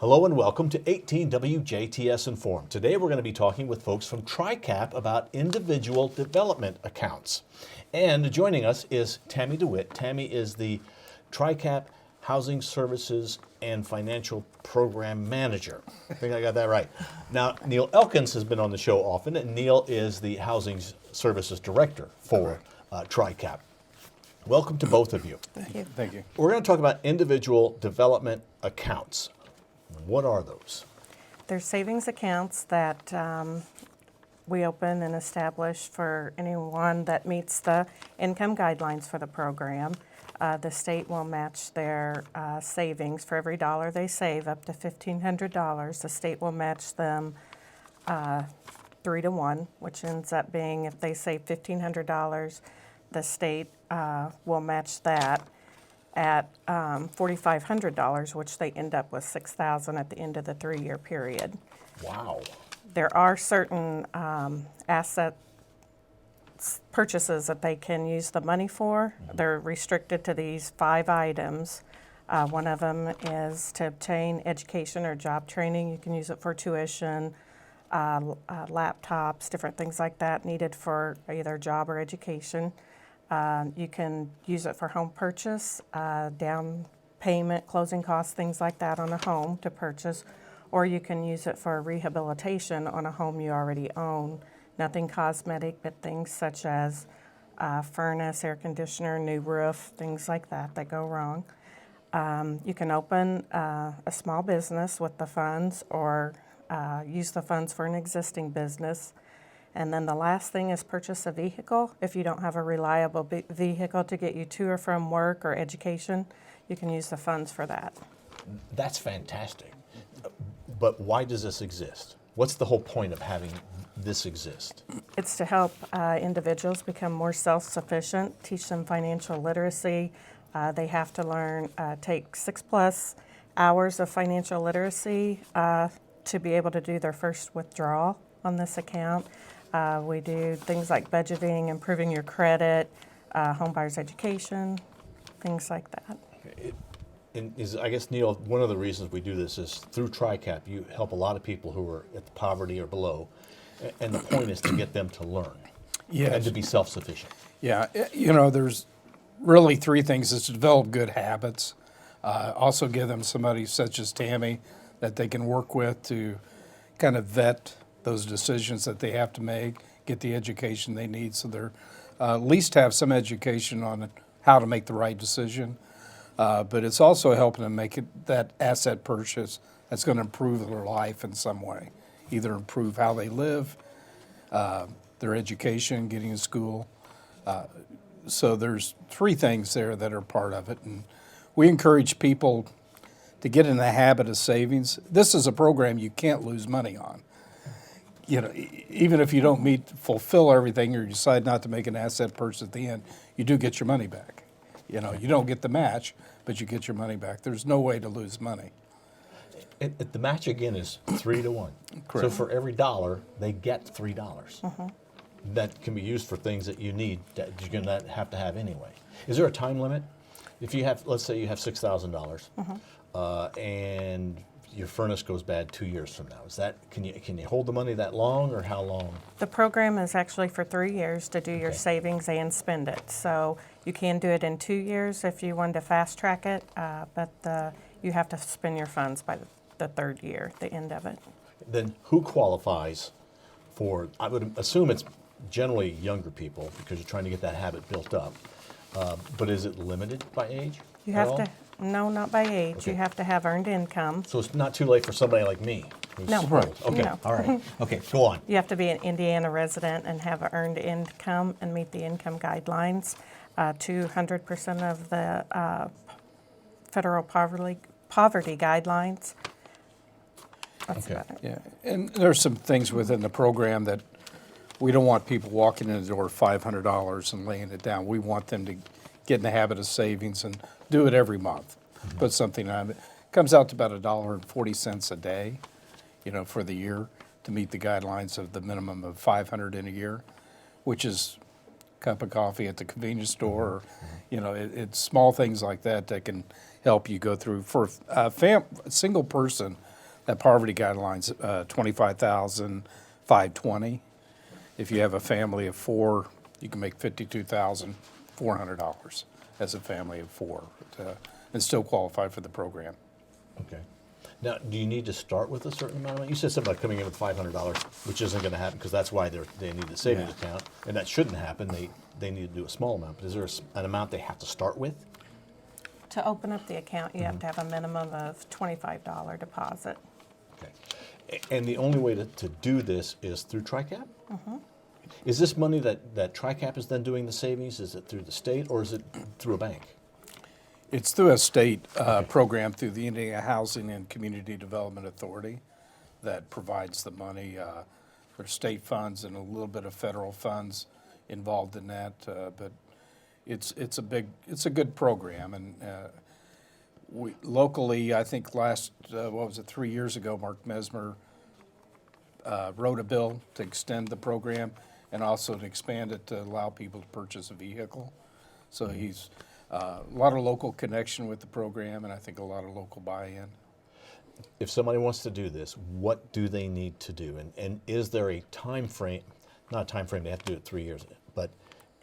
Hello and welcome to 18 WJTS Inform. Today we're going to be talking with folks from TriCap about individual development accounts. And joining us is Tammy DeWitt. Tammy is the TriCap Housing Services and Financial Program Manager. I think I got that right. Now, Neil Elkins has been on the show often, and Neil is the Housing Services Director for TriCap. Welcome to both of you. Thank you. Thank you. We're going to talk about individual development accounts. What are those? They're savings accounts that we open and establish for anyone that meets the income guidelines for the program. The state will match their savings for every dollar they save up to $1,500. The state will match them 3 to 1, which ends up being if they save $1,500, the state will match that at $4,500, which they end up with $6,000 at the end of the 3-year period. Wow. There are certain asset purchases that they can use the money for. They're restricted to these 5 items. One of them is to obtain education or job training. You can use it for tuition, laptops, different things like that needed for either job or education. You can use it for home purchase, down payment, closing costs, things like that on a home to purchase, or you can use it for rehabilitation on a home you already own. Nothing cosmetic, but things such as furnace, air conditioner, new roof, things like that that go wrong. You can open a small business with the funds or use the funds for an existing business. And then the last thing is purchase a vehicle. If you don't have a reliable vehicle to get you to or from work or education, you can use the funds for that. That's fantastic. But why does this exist? What's the whole point of having this exist? It's to help individuals become more self-sufficient, teach them financial literacy. They have to learn, take 6+ hours of financial literacy to be able to do their first withdrawal on this account. We do things like budgeting, improving your credit, home buyers education, things like that. I guess, Neil, one of the reasons we do this is through TriCap, you help a lot of people who are at the poverty or below, and the point is to get them to learn and to be self-sufficient. Yeah, there's really 3 things: is to develop good habits, also give them somebody such as Tammy that they can work with to kind of vet those decisions that they have to make, get the education they need, so they're at least have some education on how to make the right decision. But it's also helping them make that asset purchase that's going to improve their life in some way, either improve how they live, their education, getting to school. So there's 3 things there that are part of it, and we encourage people to get in the habit of savings. This is a program you can't lose money on. Even if you don't fulfill everything, or you decide not to make an asset purchase at the end, you do get your money back. You don't get the match, but you get your money back. There's no way to lose money. The match, again, is 3 to 1. Correct. So for every dollar, they get $3. That can be used for things that you need that you're going to have to have anyway. Is there a time limit? If you have, let's say you have $6,000, and your furnace goes bad 2 years from now. Can you hold the money that long, or how long? The program is actually for 3 years to do your savings and spend it. So you can do it in 2 years if you wanted to fast track it, but you have to spend your funds by the 3rd year, the end of it. Then who qualifies for? I would assume it's generally younger people because you're trying to get that habit built up. But is it limited by age? You have to. No, not by age. Okay. You have to have earned income. So it's not too late for somebody like me. Who's No. old. Okay. No. All right. Okay. Go on. You have to be an Indiana resident and have earned income and meet the income guidelines. 200% of the federal poverty guidelines. That's Okay. about it. Yeah, and there's some things within the program that we don't want people walking in the door with $500 and laying it down. We want them to get in the habit of savings and do it every month. Put something on it. Comes out to about $1.40 a day, for the year to meet the guidelines of the minimum of $500 in a year, which is a cup of coffee at the convenience store. Or, it's small things like that that can help you go through. For a single person, that poverty guideline's $25,520. If you have a family of 4, you can make $52,400 as a family of 4 and still qualify for the program. Okay. Now, do you need to start with a certain amount of money? You said something about coming in with $500, which isn't going to happen because that's why they need the savings Yeah. account, and that shouldn't happen. They need to do a small amount. But is there an amount they have to start with? To open up the account, you have to have a minimum of $25 deposit. Okay. And the only way to do this is through TRICAP? Is this money that TRICAP is then doing the savings? Is it through the state or is it through a bank? It's through a state program through the Indiana Housing and Community Development Authority that provides the money. There's state funds and a little bit of federal funds involved in that, but it's a good program. And we locally, I think 3 years ago, Mark Mesmer wrote a bill to extend the program and also to expand it to allow people to purchase a vehicle. So he's a lot of local connection with the program, and I think a lot of local buy-in. If somebody wants to do this, what do they need to do? And is there a time frame? Not a time frame, they have to do it 3 years, but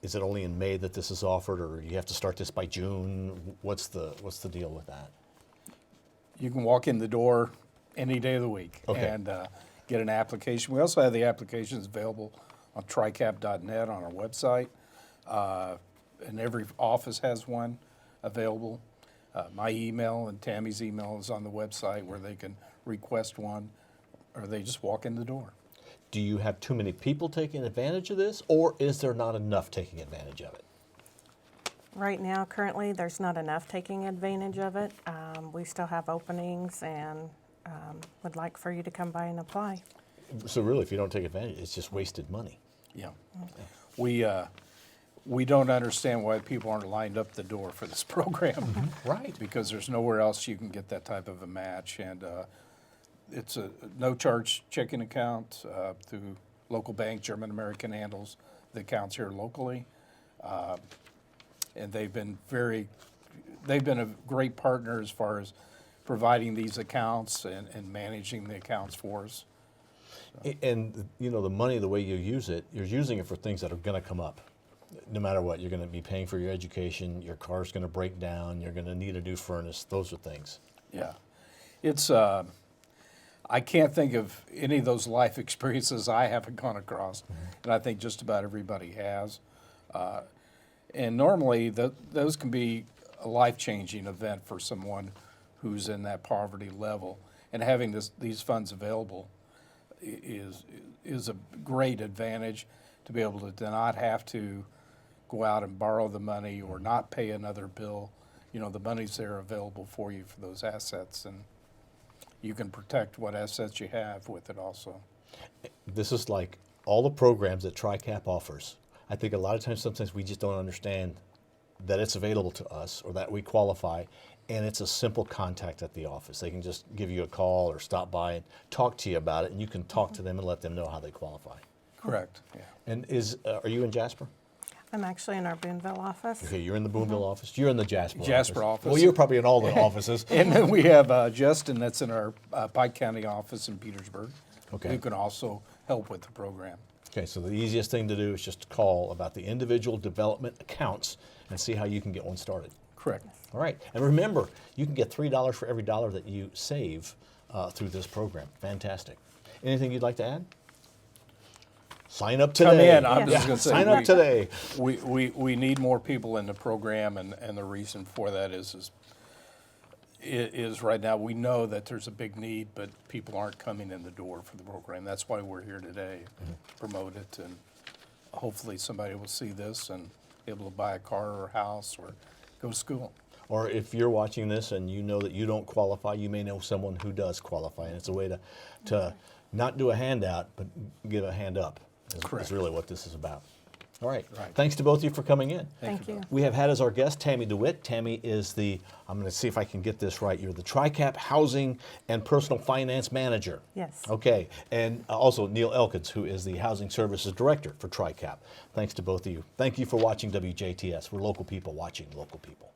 is it only in May that this is offered, or you have to start this by June? What's the deal with that? You can walk in the door any day of the week and get an application. We also have the applications available on tricap.net on our website, and every office has one available. My email and Tammy's email is on the website where they can request one, or they just walk in the door. Do you have too many people taking advantage of this, or is there not enough taking advantage of it? Right now, currently, there's not enough taking advantage of it. We still have openings and would like for you to come by and apply. So really, if you don't take advantage, it's just wasted money. Yeah. We don't understand why people aren't lined up the door for this program. Right. Because there's nowhere else you can get that type of a match. And it's a no-charge checking account through local bank. German American handles the accounts here locally. And they've been a great partner as far as providing these accounts and managing the accounts for us. And you know, the money, the way you use it, you're using it for things that are going to come up. No matter what, you're going to be paying for your education, your car's going to break down, you're going to need a new furnace, those are things. Yeah. It's, I can't think of any of those life experiences I haven't gone across, and I think just about everybody has. And normally, those can be a life-changing event for someone who's in that poverty level. And having these funds available is a great advantage to be able to not have to go out and borrow the money or not pay another bill. You know, the money's there available for you for those assets, and you can protect what assets you have with it also. This is like all the programs that TRICAP offers. I think a lot of times, sometimes we just don't understand that it's available to us or that we qualify, and it's a simple contact at the office. They can just give you a call or stop by and talk to you about it, and you can talk to them and let them know how they qualify. Correct, yeah. And are you in Jasper? I'm actually in our Boonville office. Okay, you're in the Boonville office. You're in the Jasper office. Well, you're probably in all the offices. And then we have Justin that's in our Pike County office in Petersburg, Okay. who can also help with the program. Okay, so the easiest thing to do is just call about the individual development accounts and see how you can get one started. Correct. All right, and remember, you can get $3 for every dollar that you save through this program. Fantastic. Anything you'd like to add? Sign up today. Come in. I'm Yes. just going to say Sign up today. we need more people in the program, and the reason for that is right now we know that there's a big need, but people aren't coming in the door for the program. That's why we're here today, promote it, and hopefully somebody will see this and be able to buy a car or a house or go to school. Or if you're watching this and you know that you don't qualify, you may know someone who does qualify, and it's a way to not do a handout, but give a hand up. Correct. Is really what this is about. All right. Right. Thanks to both of you for coming in. Thank you. We have had as our guest Tammy DeWitt. Tammy is I'm going to see if I can get this right. You're the TRICAP Housing and Personal Finance Manager. Yes. Okay. And also Neil Elkins, who is the Housing Services Director for TRICAP. Thanks to both of you. Thank you for watching WJTS. We're local people watching local people.